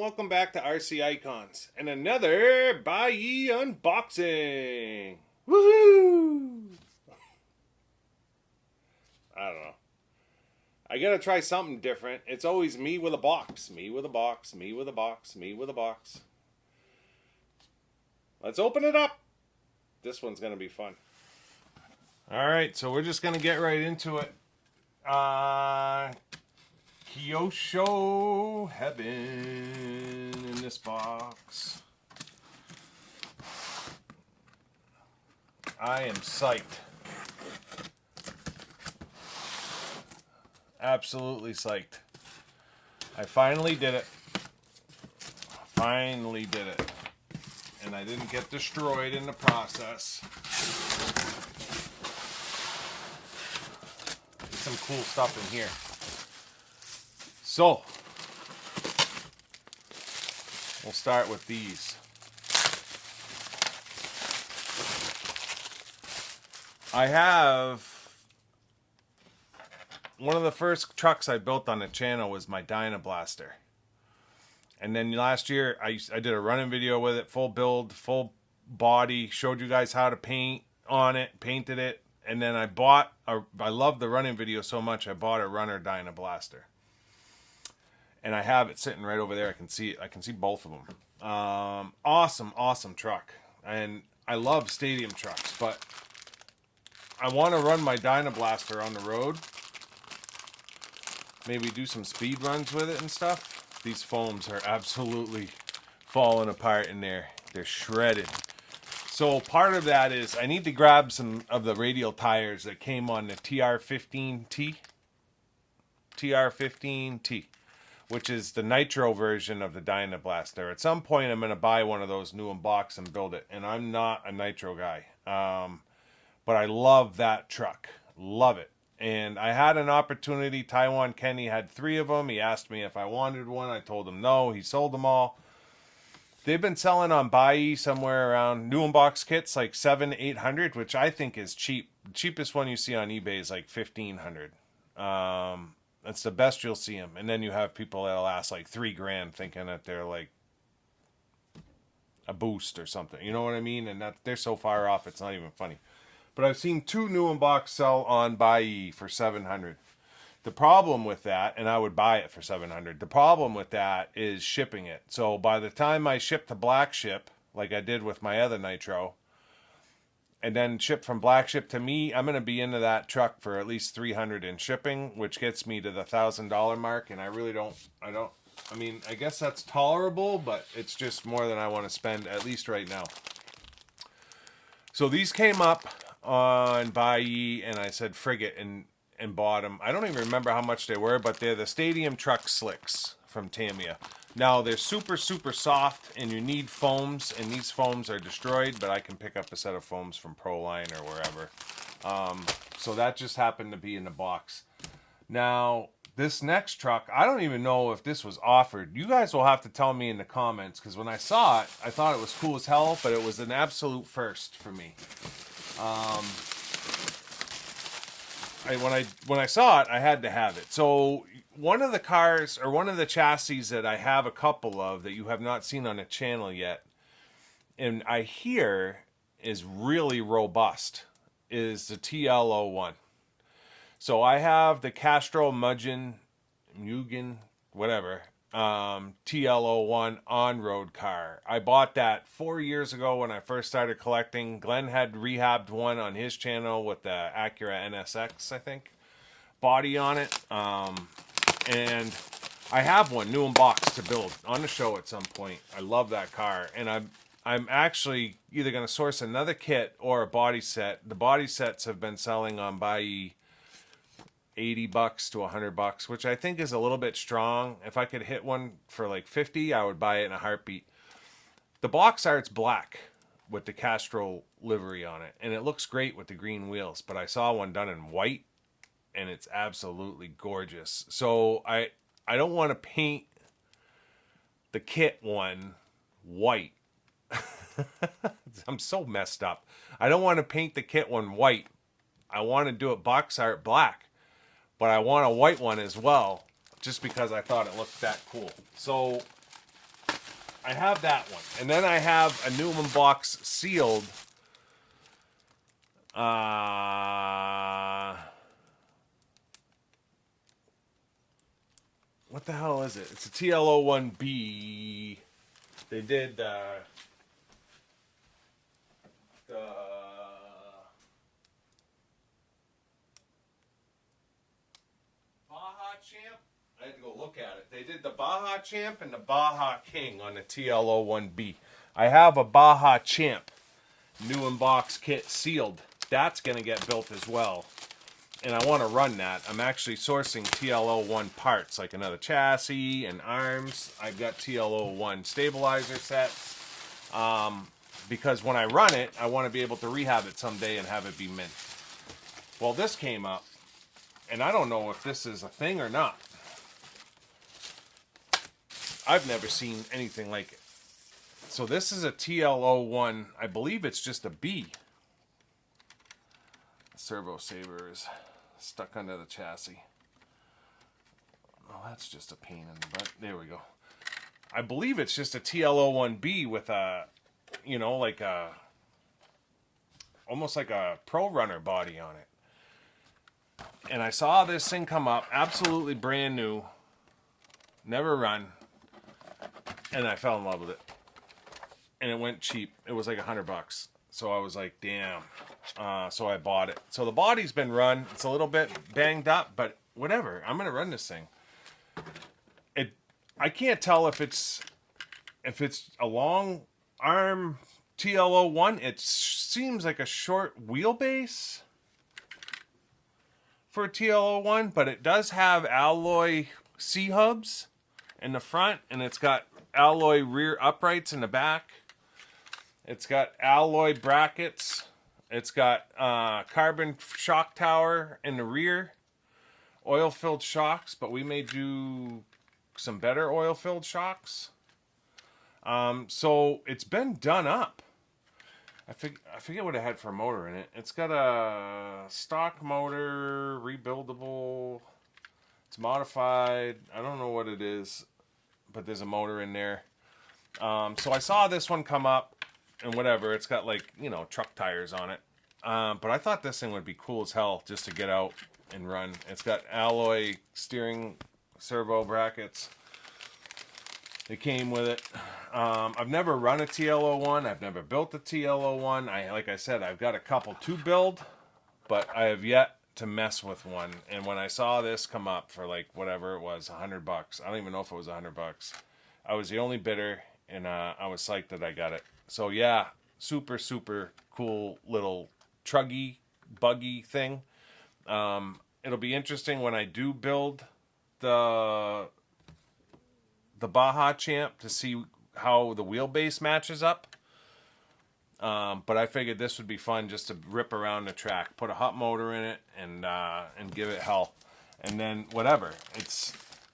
welcome back to RC Icons and another Buy Ye unboxing. Woohoo! I don't know. I gotta try something different. It's always me with a box, me with a box, me with a box, me with a box. Let's open it up. This one's gonna be fun. Alright, so we're just gonna get right into it. Kyosho Heaven in this box. I am psyched. Absolutely psyched. I finally did it. Finally did it. And I didn't get destroyed in the process. There's some cool stuff in here. So, we'll start with these. I have one of the first trucks I built on the channel was my Dynablaster. And then last year I did a running video with it, full build, full body, showed you guys how to paint on it, painted it, and then I love the running video so much I bought a runner Dynablaster. And I have it sitting right over there. I can see it. I can see both of them. Awesome truck. And I love stadium trucks, but I want to run my Dynablaster on the road. Maybe do some speed runs with it and stuff. These foams are absolutely falling apart in there. They're shredded. So part of that is I need to grab some of the radial tires that came on the TR15T. TR15T. Which is the nitro version of the Dynablaster. At some point, I'm going to buy one of those new unbox and build it. And I'm not a nitro guy. But I love that truck. Love it. And I had an opportunity. Taiwan Kenny had 3 of them. He asked me if I wanted one. I told him no. He sold them all. They've been selling on Buy somewhere around new unbox kits like $700-800, which I think is cheap. The cheapest one you see on eBay is like $1,500. That's the best you'll see them. And then you have people that'll ask like $3,000 thinking that they're like a boost or something. You know what I mean? And that they're so far off, it's not even funny. But I've seen 2 new unbox sell on Buy for $700. The problem with that, and I would buy it for $700. The problem with that is shipping it. So by the time I ship to Black Ship, like I did with my other Nitro, and then ship from Black Ship to me, I'm going to be into that truck for at least $300 in shipping, which gets me to the $1,000 mark. And I really I mean, I guess that's tolerable, but it's just more than I want to spend, at least right now. So these came up on Buy, and I said frig it and bought them. I don't even remember how much they were, but they're the Stadium Truck Slicks from Tamiya. Now, they're super soft, and you need foams, and these foams are destroyed, but I can pick up a set of foams from Proline or wherever. So that just happened to be in the box. Now, this next truck, I don't even know if this was offered. You guys will have to tell me in the comments, because when I saw it, I thought it was cool as hell, but it was an absolute first for me. When I saw it, I had to have it. So one of the cars, or one of the chassis that I have a couple of that you have not seen on the channel yet, and I hear is really robust, is the TL01. So I have the Castro Mugen, whatever, TL01 on-road car. I bought that 4 years ago when I first started collecting. Glenn had rehabbed one on his channel with the Acura NSX, I think, body on it. And I have one new unbox to build on the show at some point. I love that car, and I'm actually either going to source another kit or a body set. The body sets have been selling on Buy $80 to $100, which I think is a little bit strong. If I could hit one for like 50, I would buy it in a heartbeat. The box art's black with the Castro livery on it, and it looks great with the green wheels, but I saw one done in white, and it's absolutely gorgeous. So I don't want to paint the kit one white. I'm so messed up. I don't want to paint the kit one white. I want to do it box art black. But I want a white one as well, just because I thought it looked that cool. So I have that one. And then I have a new unbox sealed. What the hell is it? It's a TL01B. They did the Baja Champ. I had to go look at it. They did the Baja Champ and the Baja King on the TL01B. I have a Baja Champ new unbox kit sealed. That's going to get built as well. And I want to run that. I'm actually sourcing TL01 parts, like another chassis and arms. I've got TL01 stabilizer sets. Because when I run it, I want to be able to rehab it someday and have it be mint. Well, this came up, and I don't know if this is a thing or not. I've never seen anything like it. So this is a TL01. I believe it's just a B. Servo saver is stuck under the chassis. Oh, that's just a pain in the butt. There we go. I believe it's just a TL01B with a, you know, like a, almost like a Pro Runner body on it. And I saw this thing come up, absolutely brand new, never run, and I fell in love with it. And it went cheap. It was like $100. So I was like, damn. So I bought it. So the body's been run. It's a little bit banged up, but whatever. I'm gonna run this thing. I can't tell if it's a long arm TL01. It seems like a short wheelbase for a TL01, but it does have alloy C-hubs in the front, and it's got alloy rear uprights in the back. It's got alloy brackets. It's got carbon shock tower in the rear. Oil-filled shocks, but we may do some better oil-filled shocks. So it's been done up. I forget what it had for a motor in it. It's got a stock motor, rebuildable. It's modified. I don't know what it is, but there's a motor in there. So I saw this one come up. And whatever, it's got like, you know, truck tires on it. But I thought this thing would be cool as hell just to get out and run. It's got alloy steering servo brackets. They came with it. I've never run a TL01. I've never built a TL01. Like I said, I've got a couple to build, but I have yet to mess with one. And when I saw this come up for like whatever it was, $100. I don't even know if it was $100. I was the only bidder, and I was psyched that I got it. So yeah, super, super cool little truggy, buggy thing. It'll be interesting when I do build the Baja Champ to see how the wheelbase matches up. But I figured this would be fun just to rip around the track, put a hot motor in it, and give it hell. And then whatever,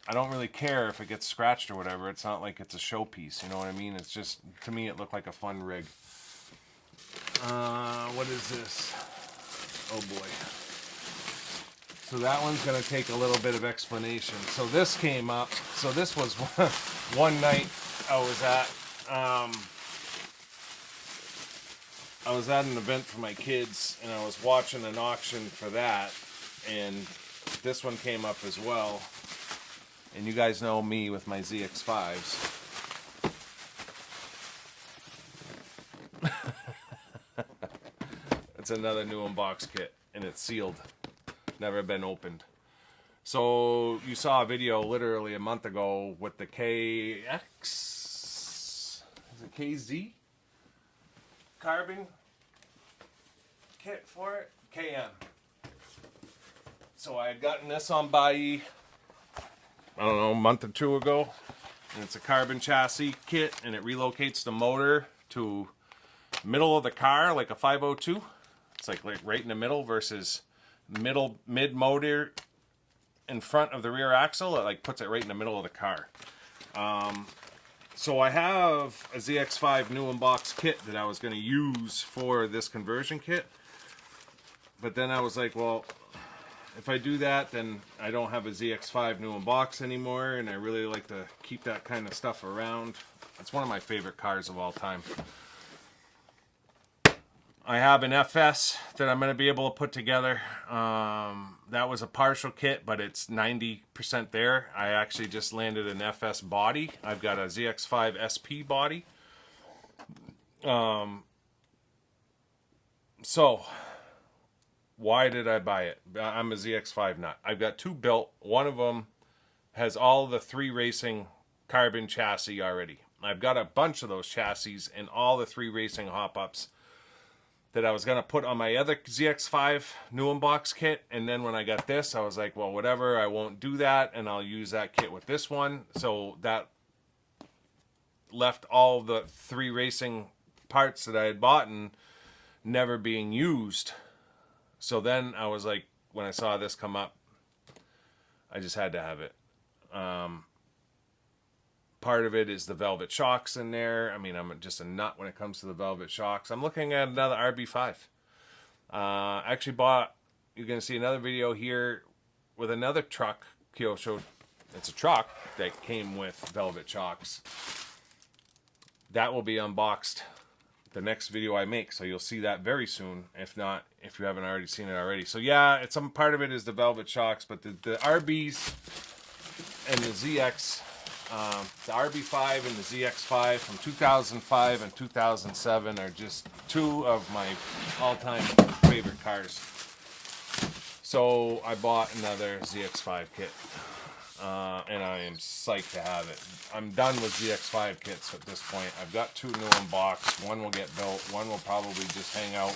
I don't really care if it gets scratched or whatever. It's not like it's a showpiece, you know what I mean? It's just, to me, it looked like a fun rig. What is this? Oh boy. So that one's going to take a little bit of explanation. So this came up. So this was one night I was at an event for my kids, and I was watching an auction for that, and this one came up as well. And you guys know me with my ZX5s. It's another new unbox kit, and it's sealed. Never been opened. So you saw a video literally a month ago with the KX, is it KZ? Carbon kit for it? KM. So I had gotten this on Buyee, I don't know, a month or two ago. And it's a carbon chassis kit, and it relocates the motor to middle of the car like a 502. It's like right in the middle versus mid motor in front of the rear axle. It like puts it right in the middle of the car. So I have a ZX5 new unbox kit that I was going to use for this conversion kit. But then I was like, well, if I do that, then I don't have a ZX5 new unbox anymore, and I really like to keep that kind of stuff around. It's one of my favorite cars of all time. I have an FS that I'm going to be able to put together. That was a partial kit, but it's 90% there. I actually just landed an FS body. I've got a ZX5 SP body. So, why did I buy it? I'm a ZX5 nut. I've got two built. One of them has all the 3 Racing carbon chassis already. I've got a bunch of those chassis and all the 3 Racing hop-ups that I was going to put on my other ZX5 new unbox kit. And then when I got this, I was like, well, whatever, I won't do that, and I'll use that kit with this one. So that left all the 3 Racing parts that I had bought and never being used. So then I was like, when I saw this come up, I just had to have it. Part of it is the velvet shocks in there. I mean, I'm just a nut when it comes to the velvet shocks. I'm looking at another RB5. Actually bought, you're going to see another video here with another truck, Kyosho. It's a truck that came with velvet shocks. That will be unboxed the next video I make, so you'll see that very soon. If not, if you haven't already seen it already. So yeah, it's some part of it is the velvet shocks, but the RBs and the ZX, the RB5 and the ZX5 from 2005 and 2007 are just 2 of my all-time favorite cars. So I bought another ZX5 kit, and I am psyched to have it. I'm done with ZX5 kits at this point. I've got 2 new unboxed. One will get built. One will probably just hang out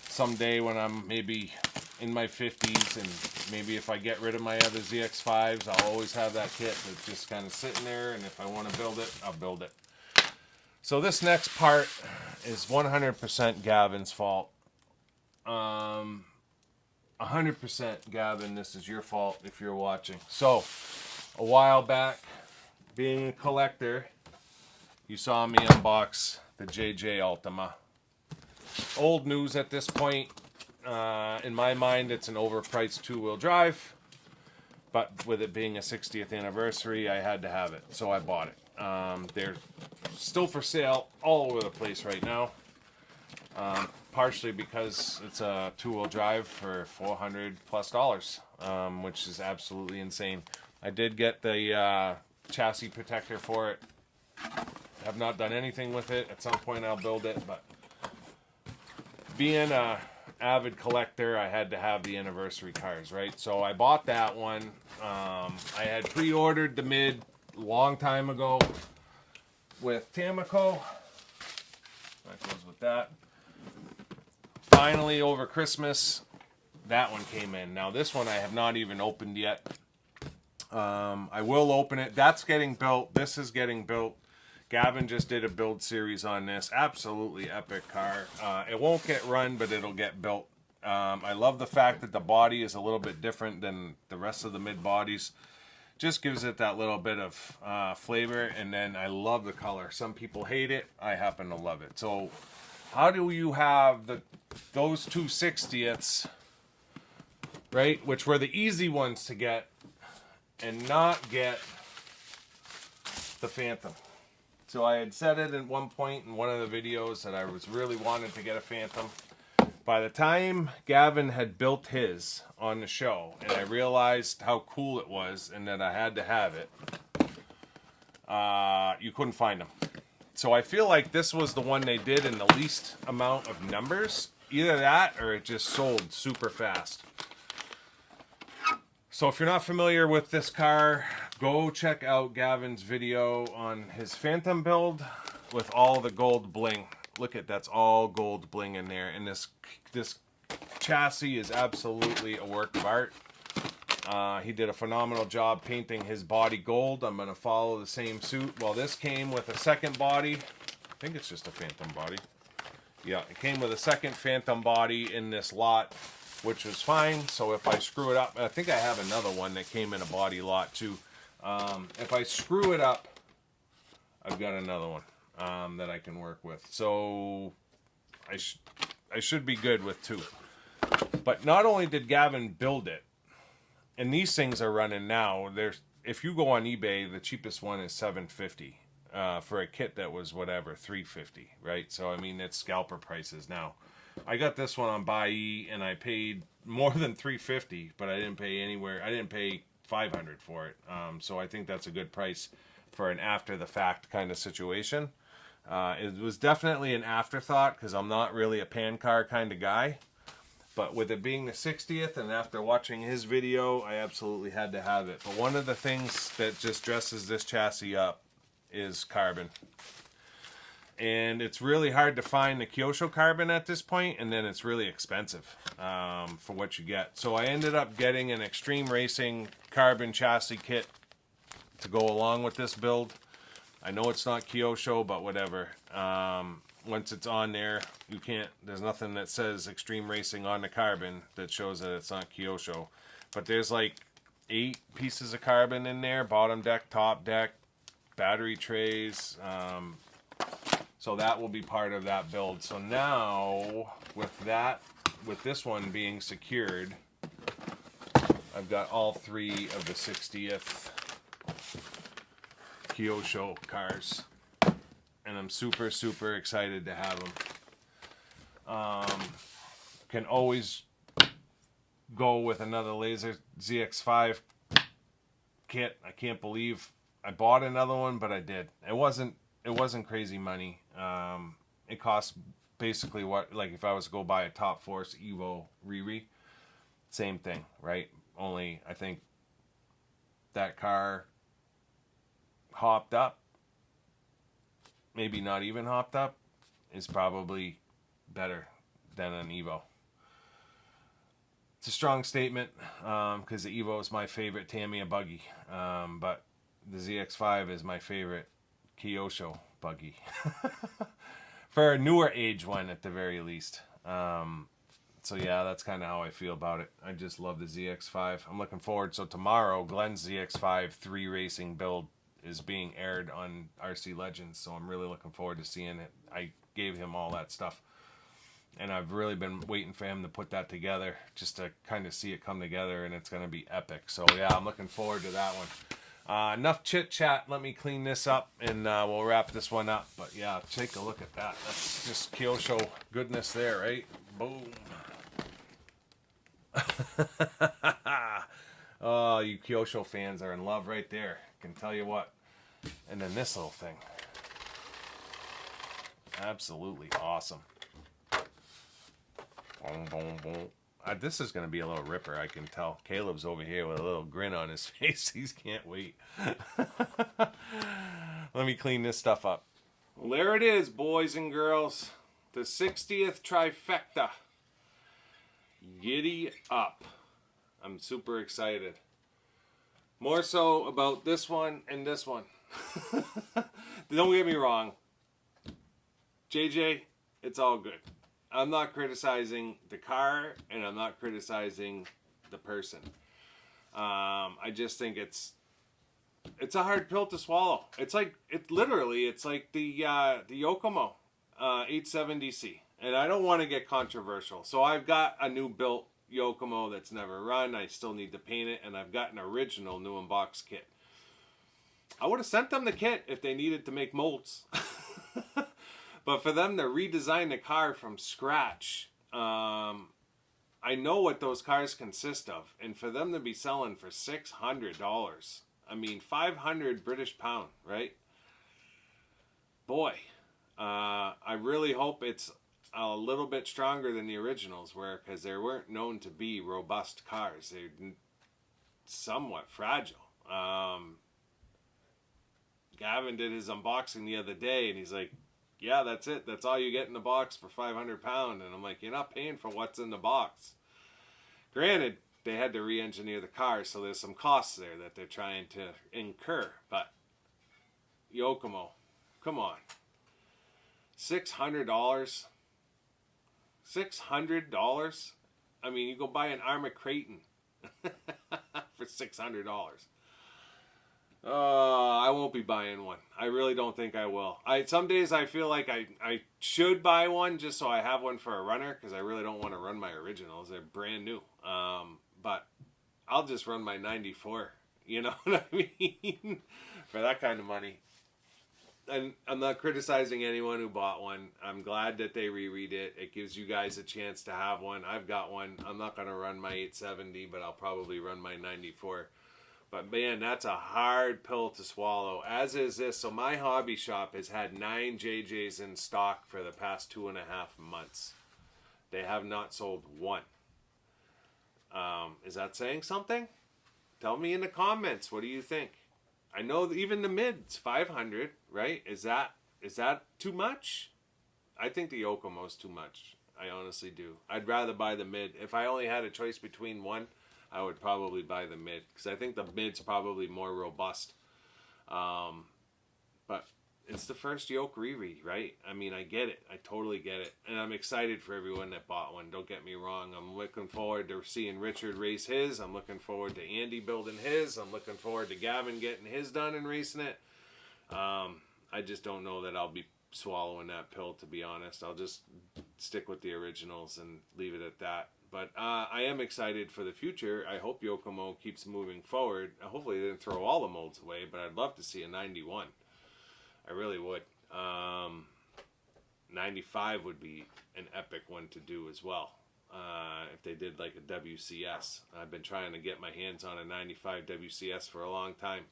someday when I'm maybe in my 50s, and maybe if I get rid of my other ZX5s, I'll always have that kit that's just kind of sitting there, and if I want to build it, I'll build it. So this next part is 100% Gavin's fault. 100% Gavin, this is your fault if you're watching. So, a while back, being a collector, you saw me unbox the JJ Ultima. Old news at this point. In my mind, it's an overpriced 2-wheel drive, but with it being a 60th anniversary, I had to have it, so I bought it. They're still for sale all over the place right now, partially because it's a 2-wheel drive for $400+, which is absolutely insane. I did get the chassis protector for it. Have not done anything with it. At some point I'll build it, but being a avid collector, I had to have the anniversary cars, right? So I bought that one. I had pre-ordered the mid a long time ago with Tamco. That goes with that. Finally, over Christmas, that one came in. Now this one I have not even opened yet. I will open it. That's getting built. This is getting built. Gavin just did a build series on this. Absolutely epic car. It won't get run, but it'll get built. I love the fact that the body is a little bit different than the rest of the mid bodies. Just gives it that little bit of flavor, and then I love the color. Some people hate it. I happen to love it. So how do you have those 2 60ths, right, which were the easy ones to get, and not get the Phantom? So I had said it at one point in one of the videos that I was really wanting to get a Phantom. By the time Gavin had built his on the show, and I realized how cool it was and that I had to have it, you couldn't find them. So I feel like this was the one they did in the least amount of numbers. Either that or it just sold super fast. So if you're not familiar with this car, go check out Gavin's video on his Phantom build with all the gold bling. Look at, that's all gold bling in there. And this chassis is absolutely a work of art. He did a phenomenal job painting his body gold. I'm going to follow the same suit. Well, this came with a second body. I think it's just a Phantom body. Yeah, it came with a second Phantom body in this lot, which was fine. So if I screw it up, I think I have another one that came in a body lot too. If I screw it up, I've got another one that I can work with. So I should be good with 2. But not only did Gavin build it, and these things are running now. If you go on eBay, the cheapest one is $750 for a kit that was whatever $350, right? So I mean, it's scalper prices now. I got this one on Buy and I paid more than $350, but I didn't pay anywhere. I didn't pay $500 for it. So I think that's a good price for an after the fact kind of situation. It was definitely an afterthought because I'm not really a pan car kind of guy. But with it being the 60th, and after watching his video, I absolutely had to have it. But one of the things that just dresses this chassis up is carbon. And it's really hard to find the Kyosho carbon at this point, and then it's really expensive for what you get. So I ended up getting an Extreme Racing carbon chassis kit to go along with this build. I know it's not Kyosho, but whatever. Once it's on there, there's nothing that says Extreme Racing on the carbon that shows that it's not Kyosho. But there's like 8 pieces of carbon in there, bottom deck, top deck, battery trays. So that will be part of that build. So now, with this one being secured, I've got all 3 of the 60th Kyosho cars. And I'm super, super excited to have them. Can always go with another Laser ZX5 kit. I can't believe I bought another one, but I did. It wasn't crazy money. It cost basically what, like if I was to go buy a Top Force Evo Riri, same thing, right? Only I think that car hopped up, maybe not even hopped up, is probably better than an Evo. It's a strong statement because the Evo is my favorite Tamiya buggy, but the ZX5 is my favorite Kyosho buggy. For a newer age one at the very least. So yeah, that's kind of how I feel about it. I just love the ZX5. I'm looking forward. So tomorrow, Glenn's ZX5 3 racing build is being aired on RC Legends, so I'm really looking forward to seeing it. I gave him all that stuff, and I've really been waiting for him to put that together just to kind of see it come together, and it's going to be epic. So yeah, I'm looking forward to that one. Enough chit chat. Let me clean this up, and we'll wrap this one up. But yeah, take a look at that. That's just Kyosho goodness there, right? Boom. Oh, you Kyosho fans are in love right there. I can tell you what. And then this little thing. Absolutely awesome. Boom, boom, boom. This is going to be a little ripper, I can tell. Caleb's over here with a little grin on his face. He can't wait. Let me clean this stuff up. Well, there it is, boys and girls. The 60th trifecta. Giddy up. I'm super excited. More so about this one and this one. Don't get me wrong. JJ, it's all good. I'm not criticizing the car, and I'm not criticizing the person. I just think it's a hard pill to swallow. It's like it's like the Yokomo 870C, and I don't want to get controversial. So I've got a new built Yokomo that's never run. I still need to paint it, and I've got an original new unbox kit. I would have sent them the kit if they needed to make molds. But for them to redesign the car from scratch, I know what those cars consist of. And for them to be selling for $600, I mean, 500 British pound, right? Boy, I really hope it's a little bit stronger than the originals were, because they weren't known to be robust cars. They're somewhat fragile. Gavin did his unboxing the other day, and he's like, yeah, that's it. That's all you get in the box for 500 pound. And I'm like, you're not paying for what's in the box. Granted, they had to re-engineer the car, so there's some costs there that they're trying to incur. But Yokomo, come on. $600? $600? I mean, you go buy an Armour Creighton for $600. I I won't be buying one. I really don't think I will. Some days I feel like I should buy one just so I have one for a runner, because I really don't want to run my originals. They're brand new. But I'll just run my 94. You know what I mean? For that kind of money. And I'm not criticizing anyone who bought one. I'm glad that they reread it. It gives you guys a chance to have one. I've got one. I'm not going to run my 870, but I'll probably run my 94. But man, that's a hard pill to swallow, as is this. So my hobby shop has had 9 JJs in stock for the past 2.5 months. They have not sold one. Is that saying something? Tell me in the comments. What do you think? I know even the mid's 500, right? Is that too much? I think the Yokomo's too much. I honestly do. I'd rather buy the mid. If I only had a choice between one, I would probably buy the mid, because I think the mid's probably more robust. But it's the first yoke reread, right? I mean, I get it. I totally get it. And I'm excited for everyone that bought one. Don't get me wrong. I'm looking forward to seeing Richard race his. I'm looking forward to Andy building his. I'm looking forward to Gavin getting his done and racing it. I just don't know that I'll be swallowing that pill, to be honest. I'll just stick with the originals and leave it at that. But I am excited for the future. I hope Yokomo keeps moving forward. Hopefully they didn't throw all the molds away, but I'd love to see a 91. I really would. 95 would be an epic one to do as well. If they did like a WCS. I've been trying to get my hands on a 95 WCS for a long time.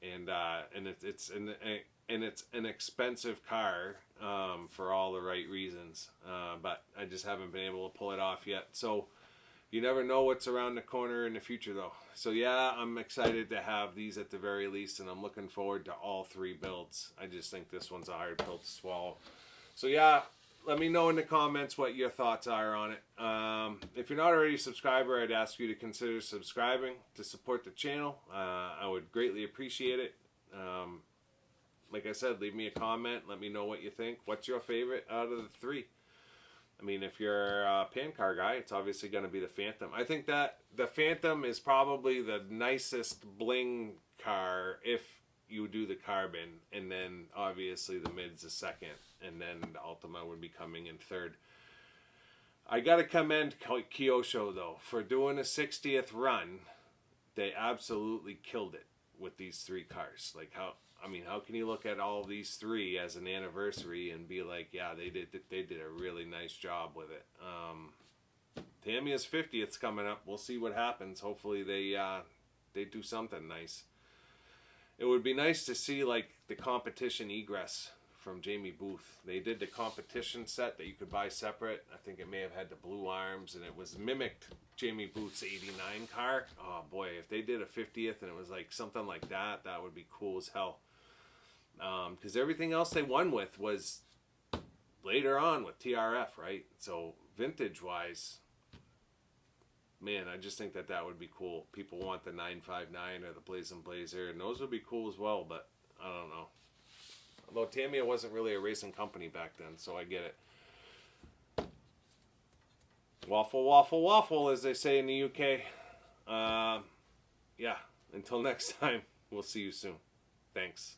And it's an expensive car for all the right reasons, but I just haven't been able to pull it off yet. So you never know what's around the corner in the future, though. So yeah, I'm excited to have these at the very least, and I'm looking forward to all 3 builds. I just think this one's a hard pill to swallow. So yeah, let me know in the comments what your thoughts are on it. If you're not already a subscriber, I'd ask you to consider subscribing to support the channel. I would greatly appreciate it. Like I said, leave me a comment. Let me know what you think. What's your favorite out of the 3? I mean, if you're a pan car guy, it's obviously going to be the Phantom. I think that the Phantom is probably the nicest bling car if you do the carbon. And then obviously the mid's the second. And then the Ultima would be coming in third. I got to commend Kyosho, though. For doing a 60th run, they absolutely killed it with these 3 cars. Like how can you look at all these 3 as an anniversary and be like, yeah, they did a really nice job with it. Tamiya's 50th's coming up. We'll see what happens. Hopefully they do something nice. It would be nice to see like the competition egress from Jamie Booth. They did the competition set that you could buy separate. I think it may have had the blue arms, and it was mimicked Jamie Booth's 89 car. Oh boy, if they did a 50th and it was like something like that, that would be cool as hell. Because everything else they won with was later on with TRF, right? So vintage wise, man, I just think that would be cool. People want the 959 or the Blazing Blazer, and those would be cool as well, but I don't know. Although Tamiya wasn't really a racing company back then, so I get it. Waffle, waffle, waffle, as they say in the UK. Yeah, until next time, we'll see you soon. Thanks.